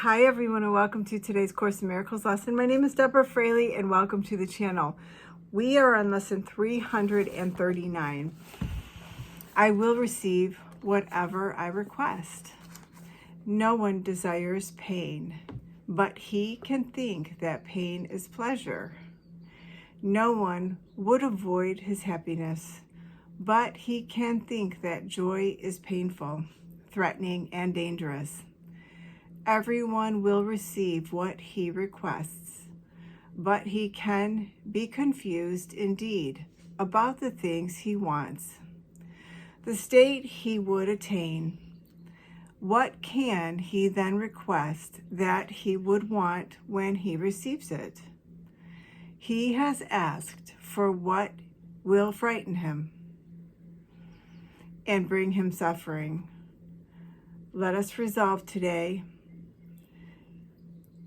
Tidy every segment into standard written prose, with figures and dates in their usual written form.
Hi everyone, and welcome to today's Course in Miracles lesson. My name is Deborah Fraley and welcome to the channel. We are on lesson 339. I will receive whatever I request. No one desires pain, but he can think that pain is pleasure. No one would avoid his happiness, but he can think that joy is painful, threatening, and dangerous. Everyone will receive what he requests, but he can be confused indeed about the things he wants. The state he would attain, what can he then request that he would want when he receives it? He has asked for what will frighten him and bring him suffering. Let us resolve today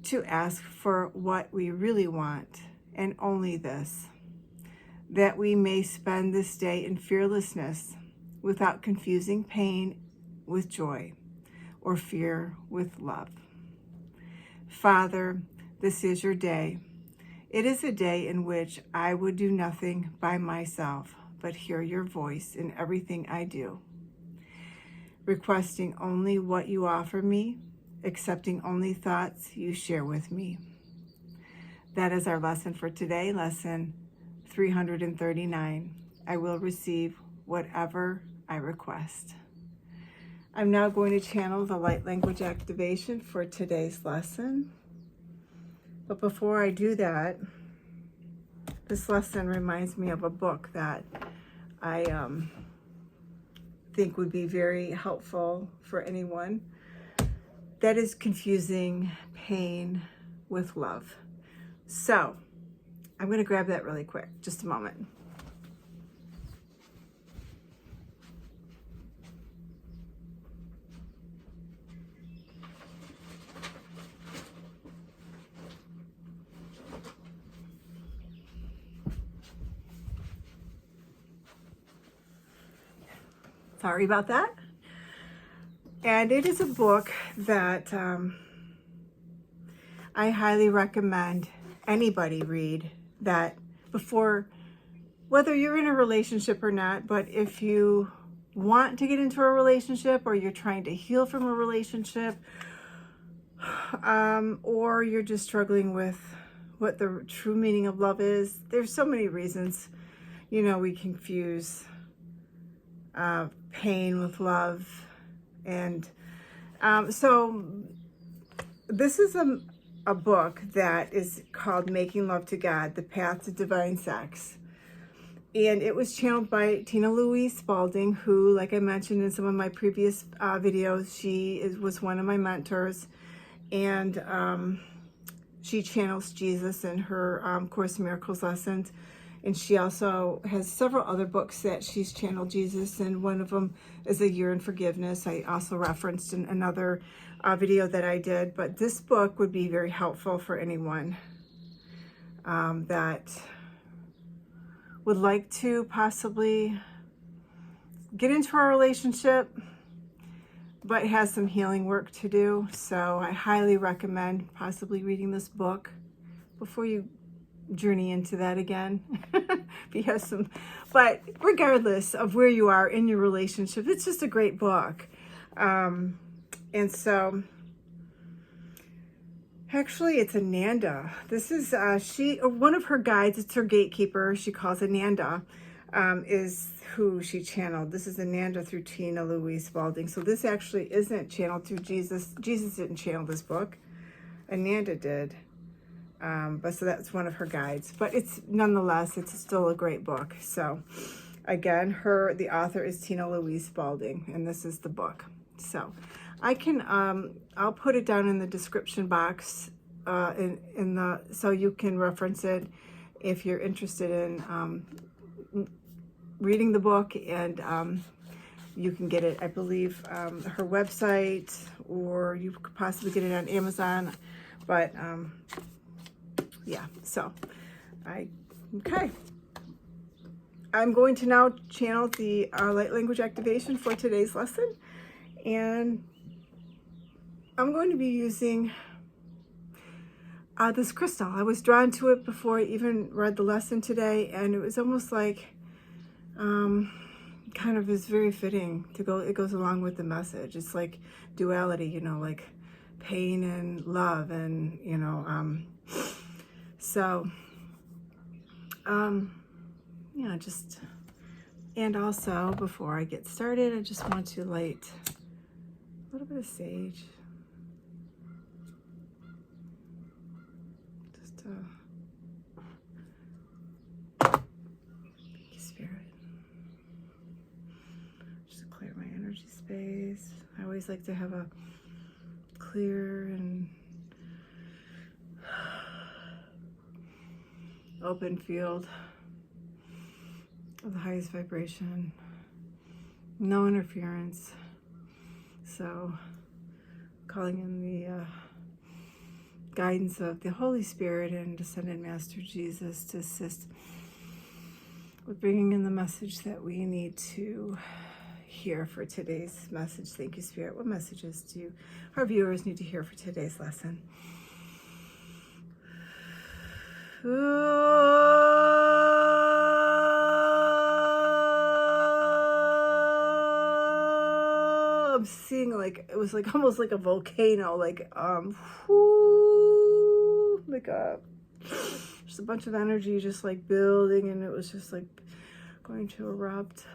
to ask for what we really want, and only this, that we may spend this day in fearlessness, without confusing pain with joy, or fear with love. Father, this is your day. It is a day in which I would do nothing by myself, but hear your voice in everything I do, requesting only what you offer me, accepting only thoughts you share with me. That is our lesson for today, lesson 339. I will receive whatever I request. I'm now going to channel the light language activation for today's lesson. But before I do that, this lesson reminds me of a book that I think would be very helpful for anyone that is confusing pain with love. So I'm going to grab that really quick, just a moment. Sorry about that. And it is a book that I highly recommend anybody read that before, whether you're in a relationship or not, but if you want to get into a relationship, or you're trying to heal from a relationship, or you're just struggling with what the true meaning of love is. There's so many reasons, we confuse pain with love. And so this is a book that is called Making Love to God, The Path to Divine Sex. And it was channeled by Louise Spalding, who, like I mentioned in some of my previous videos, she was one of my mentors. And she channels Jesus in her Course in Miracles lessons. And she also has several other books that she's channeled Jesus, and one of them is A Year in Forgiveness. I also referenced in another video that I did, but this book would be very helpful for anyone that would like to possibly get into a relationship, but has some healing work to do. So I highly recommend possibly reading this book before you journey into that again. But regardless of where you are in your relationship, it's just a great book. And so actually it's Ananda. This is one of her guides. It's her gatekeeper. She calls Ananda, is who she channeled. This is Ananda through Louise Spalding. So this actually isn't channeled through Jesus. Jesus didn't channel this book. Ananda did. But so that's one of her guides, but it's still a great book. So again, the author is Louise Spalding, and this is the book. So I can, I'll put it down in the description box, so you can reference it if you're interested in, reading the book, and, you can get it, I believe, her website, or you could possibly get it on Amazon, but, yeah, so okay. I'm going to now channel the light language activation for today's lesson. And I'm going to be using this crystal. I was drawn to it before I even read the lesson today, and it was almost like kind of is very fitting to go. It goes along with the message. It's like duality, you know, like pain and love, and you know, so yeah, just, and also before I get started, I just want to light a little bit of sage. Just thank you, Spirit. Just to clear my energy space. I always like to have a clear and open field of the highest vibration, no interference. So calling in the guidance of the Holy Spirit and Descended Master Jesus to assist with bringing in the message that we need to hear for today's message. Thank you, Spirit. What messages do our viewers need to hear for today's lesson? I'm seeing like, it was like almost like a volcano, like just a bunch of energy just like building, and it was just like going to erupt.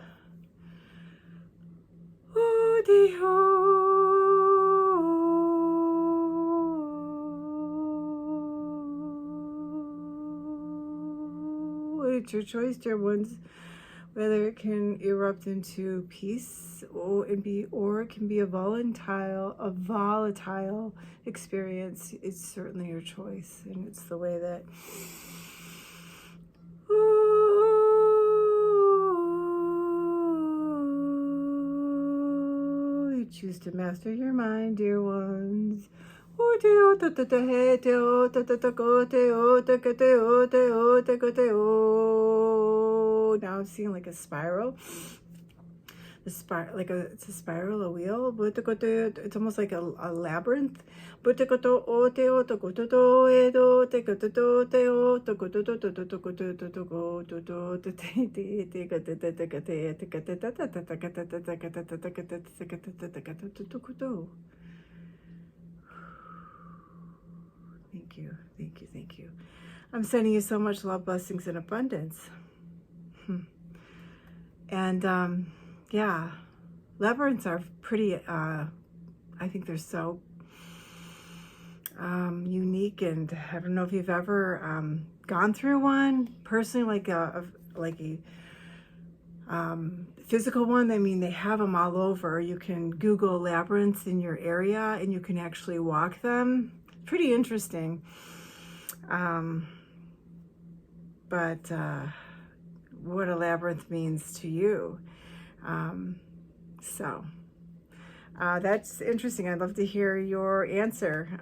It's your choice, dear ones, whether it can erupt into peace or it can be a volatile experience. It's certainly your choice, and it's the way that you choose to master your mind, dear ones. Now I'm seeing like a spiral. It's a spiral, a wheel. It's almost like a labyrinth. Thank you, thank you, thank you. I'm sending you so much love, blessings, and abundance. And yeah, labyrinths are pretty, I think they're so unique, and I don't know if you've ever gone through one personally, like a physical one. I mean, they have them all over. You can Google labyrinths in your area, and you can actually walk them. Pretty interesting. But what a labyrinth means to you. So that's interesting. I'd love to hear your answer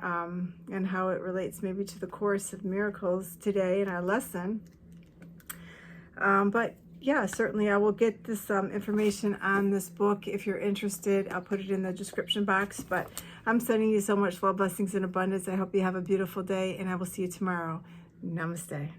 and how it relates maybe to the Course of Miracles today in our lesson. But yeah, certainly I will get this information on this book. If you're interested, I'll put it in the description box. But I'm sending you so much love, blessings, and abundance. I hope you have a beautiful day, and I will see you tomorrow. Namaste.